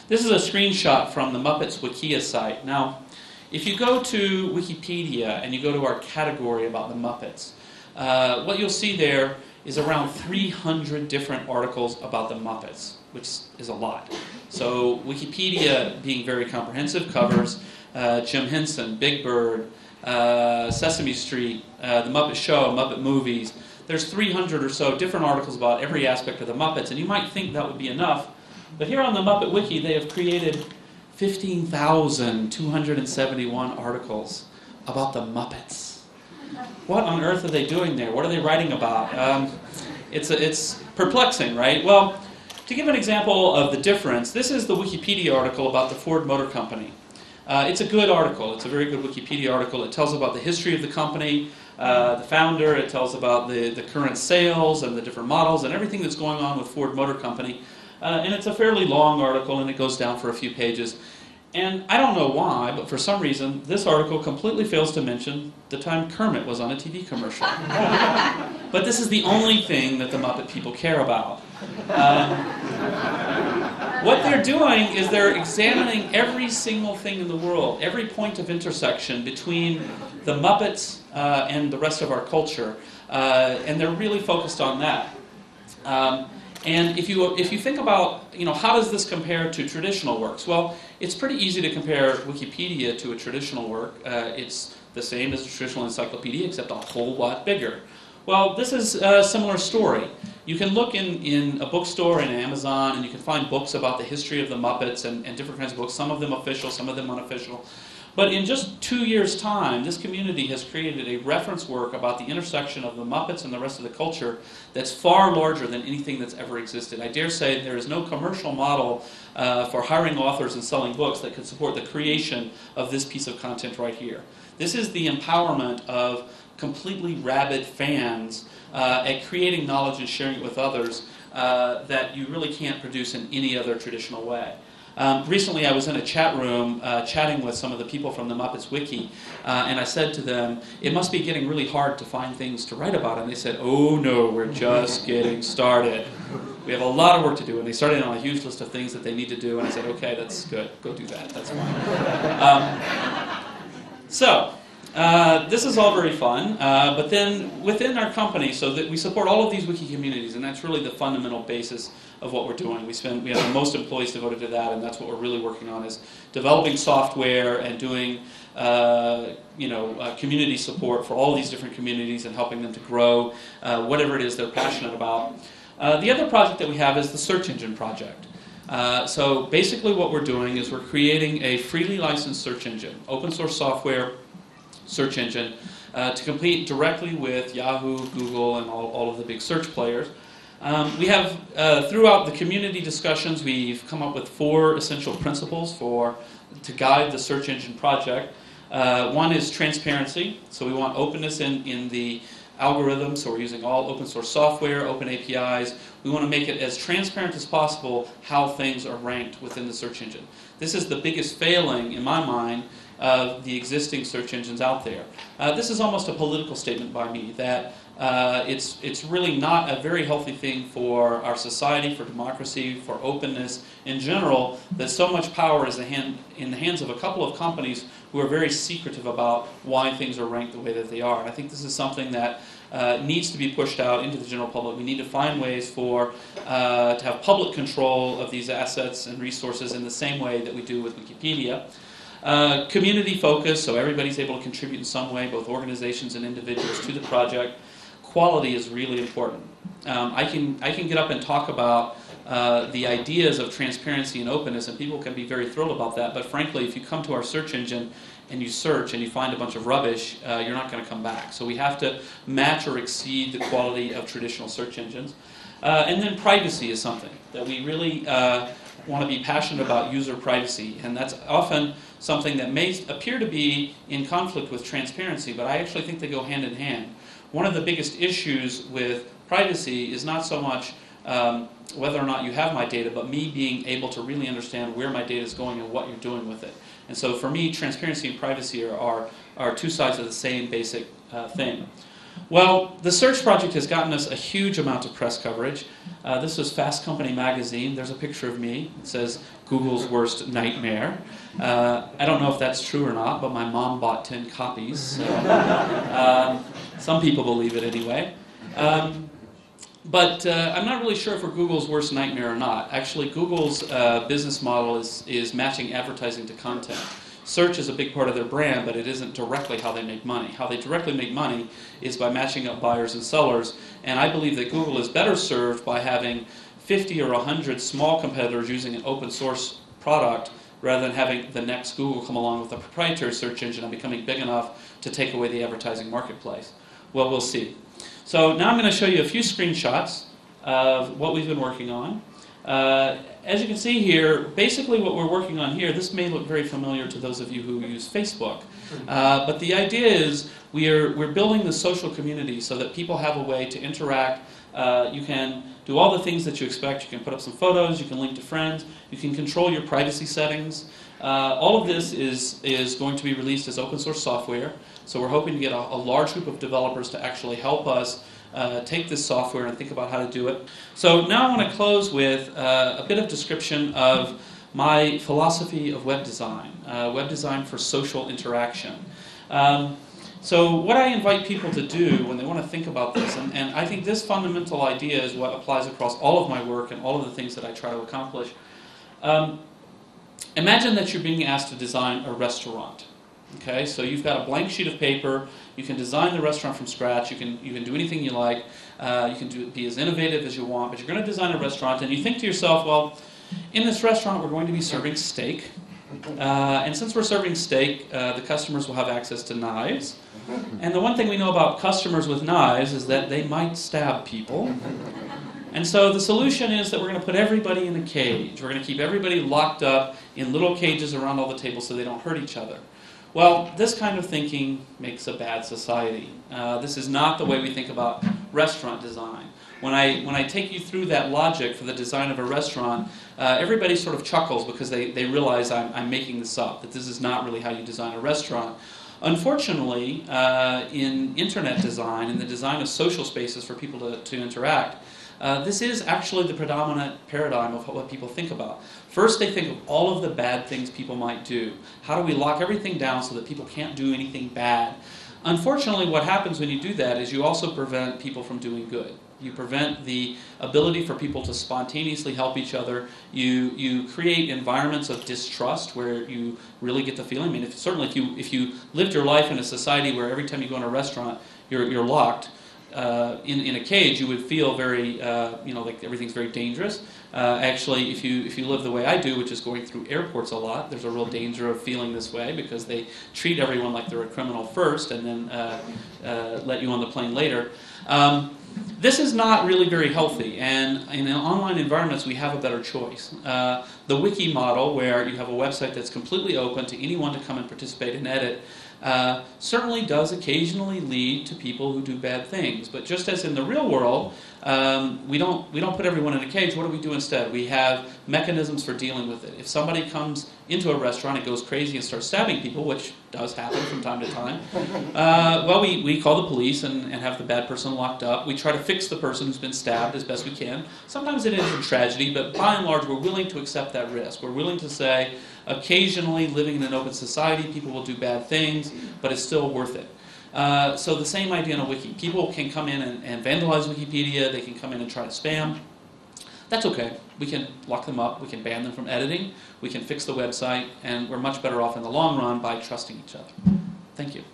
This is a screenshot from the Muppets Wikia site. Now, if you go to Wikipedia and you go to our category about the Muppets, what you'll see there is around 300 different articles about the Muppets, which is a lot. So Wikipedia, being very comprehensive, covers Jim Henson, Big Bird, Sesame Street, The Muppet Show, Muppet Movies. There's 300 or so different articles about every aspect of the Muppets, and you might think that would be enough, but here on the Muppet Wiki they have created 15,271 articles about the Muppets. What on earth are they doing there? What are they writing about? It's perplexing, right? Well, to give an example of the difference, this is the Wikipedia article about the Ford Motor Company. It's a good article. It's a very good Wikipedia article. It tells about the history of the company, the founder. It tells about the current sales and the different models and everything that's going on with Ford Motor Company. And it's a fairly long article, and it goes down for a few pages. And I don't know why, but for some reason, this article completely fails to mention the time Kermit was on a TV commercial. But this is the only thing that the Muppet people care about. What they're doing is they're examining every single thing in the world, every point of intersection between the Muppets and the rest of our culture, and they're really focused on that. And if you think about, how does this compare to traditional works? Well, it's pretty easy to compare Wikipedia to a traditional work. It's the same as a traditional encyclopedia, except a whole lot bigger. Well, this is a similar story. You can look in a bookstore in Amazon, and you can find books about the history of the Muppets and different kinds of books, some of them official, some of them unofficial. But in just 2 years' time, this community has created a reference work about the intersection of the Muppets and the rest of the culture that's far larger than anything that's ever existed. I dare say there is no commercial model for hiring authors and selling books that could support the creation of this piece of content right here. This is the empowerment of completely rabid fans at creating knowledge and sharing it with others that you really can't produce in any other traditional way. Recently I was in a chat room chatting with some of the people from the Muppets Wiki, and I said to them, it must be getting really hard to find things to write about. And they said, oh no, we're just getting started. We have a lot of work to do. And they started on a huge list of things that they need to do, and I said, okay, that's good, go do that, that's fine. This is all very fun, but then within our company, so that we support all of these wiki communities, and that's really the fundamental basis of what we're doing. We have the most employees devoted to that, and that's what we're really working on, is developing software and doing community support for all these different communities and helping them to grow whatever it is they're passionate about. The other project that we have is the search engine project. So basically what we're doing is we're creating a freely licensed search engine, open source software search engine, to compete directly with Yahoo, Google, and all of the big search players. We have, throughout the community discussions, we've come up with 4 essential principles to guide the search engine project. One is transparency, so we want openness in the algorithm, so we're using all open source software, open APIs. We want to make it as transparent as possible how things are ranked within the search engine. This is the biggest failing, in my mind, of the existing search engines out there. This is almost a political statement by me, that it's really not a very healthy thing for our society, for democracy, for openness in general, that so much power is in the hands of a couple of companies who are very secretive about why things are ranked the way that they are. And I think this is something that needs to be pushed out into the general public. We need to find ways to have public control of these assets and resources in the same way that we do with Wikipedia. Community focus, so everybody's able to contribute in some way, both organizations and individuals, to the project. Quality is really important. I can get up and talk about the ideas of transparency and openness, and people can be very thrilled about that, but frankly, if you come to our search engine and you search and you find a bunch of rubbish, you're not going to come back. So we have to match or exceed the quality of traditional search engines. And then privacy is something that we really want to be passionate about, user privacy, and that's often something that may appear to be in conflict with transparency, but I actually think they go hand in hand. One of the biggest issues with privacy is not so much whether or not you have my data, but me being able to really understand where my data is going and what you're doing with it. And so for me, transparency and privacy are two sides of the same basic thing. Well, the search project has gotten us a huge amount of press coverage. This was Fast Company magazine. There's a picture of me. It says, Google's worst nightmare. I don't know if that's true or not, but my mom bought 10 copies. So, some people believe it anyway. But I'm not really sure if we're Google's worst nightmare or not. Actually, Google's business model is matching advertising to content. Search is a big part of their brand, but it isn't directly how they make money. How they directly make money is by matching up buyers and sellers, and I believe that Google is better served by having 50 or 100 small competitors using an open source product rather than having the next Google come along with a proprietary search engine and becoming big enough to take away the advertising marketplace. Well, we'll see. So now I'm going to show you a few screenshots of what we've been working on. As you can see here, basically what we're working on here, this may look very familiar to those of you who use Facebook, but the idea is we're building the social community so that people have a way to interact. You can do all the things that you expect. You can put up some photos, you can link to friends, you can control your privacy settings. All of this is going to be released as open source software, so we're hoping to get a large group of developers to actually help us take this software and think about how to do it. So now I want to close with a bit of description of my philosophy of web design for social interaction. So what I invite people to do when they want to think about this, and I think this fundamental idea is what applies across all of my work and all of the things that I try to accomplish. Imagine that you're being asked to design a restaurant. Okay, so you've got a blank sheet of paper. You can design the restaurant from scratch. You can do anything you like. You can be as innovative as you want. But you're going to design a restaurant, and you think to yourself, well, in this restaurant we're going to be serving steak, and since we're serving steak, the customers will have access to knives. And the one thing we know about customers with knives is that they might stab people. And so the solution is that we're going to put everybody in a cage. We're going to keep everybody locked up in little cages around all the tables so they don't hurt each other. Well, this kind of thinking makes a bad society. This is not the way we think about restaurant design. When I take you through that logic for the design of a restaurant, everybody sort of chuckles because they realize I'm making this up, that this is not really how you design a restaurant. Unfortunately, in internet design, in the design of social spaces for people to interact, this is actually the predominant paradigm of what people think about. First, they think of all of the bad things people might do. How do we lock everything down so that people can't do anything bad? Unfortunately, what happens when you do that is you also prevent people from doing good. You prevent the ability for people to spontaneously help each other. You create environments of distrust where you really get the feeling. I mean, certainly if you lived your life in a society where every time you go in a restaurant you're locked in a cage, you would feel very like everything's very dangerous. Actually, if you live the way I do, which is going through airports a lot, there's a real danger of feeling this way because they treat everyone like they're a criminal first and then let you on the plane later. This is not really very healthy, and in online environments we have a better choice. The wiki model, where you have a website that's completely open to anyone to come and participate and edit, certainly does occasionally lead to people who do bad things. But just as in the real world, we don't put everyone in a cage. What do we do instead? We have mechanisms for dealing with it. If somebody comes into a restaurant and goes crazy and starts stabbing people, which does happen from time to time, well, we call the police and have the bad person locked up. We try to fix the person who's been stabbed as best we can. Sometimes it ends in tragedy, but by and large, we're willing to accept that risk. We're willing to say, occasionally, living in an open society, people will do bad things, but it's still worth it. So the same idea in a wiki. People can come in and vandalize Wikipedia. They can come in and try to spam. That's okay. We can lock them up. We can ban them from editing. We can fix the website. And we're much better off in the long run by trusting each other. Thank you.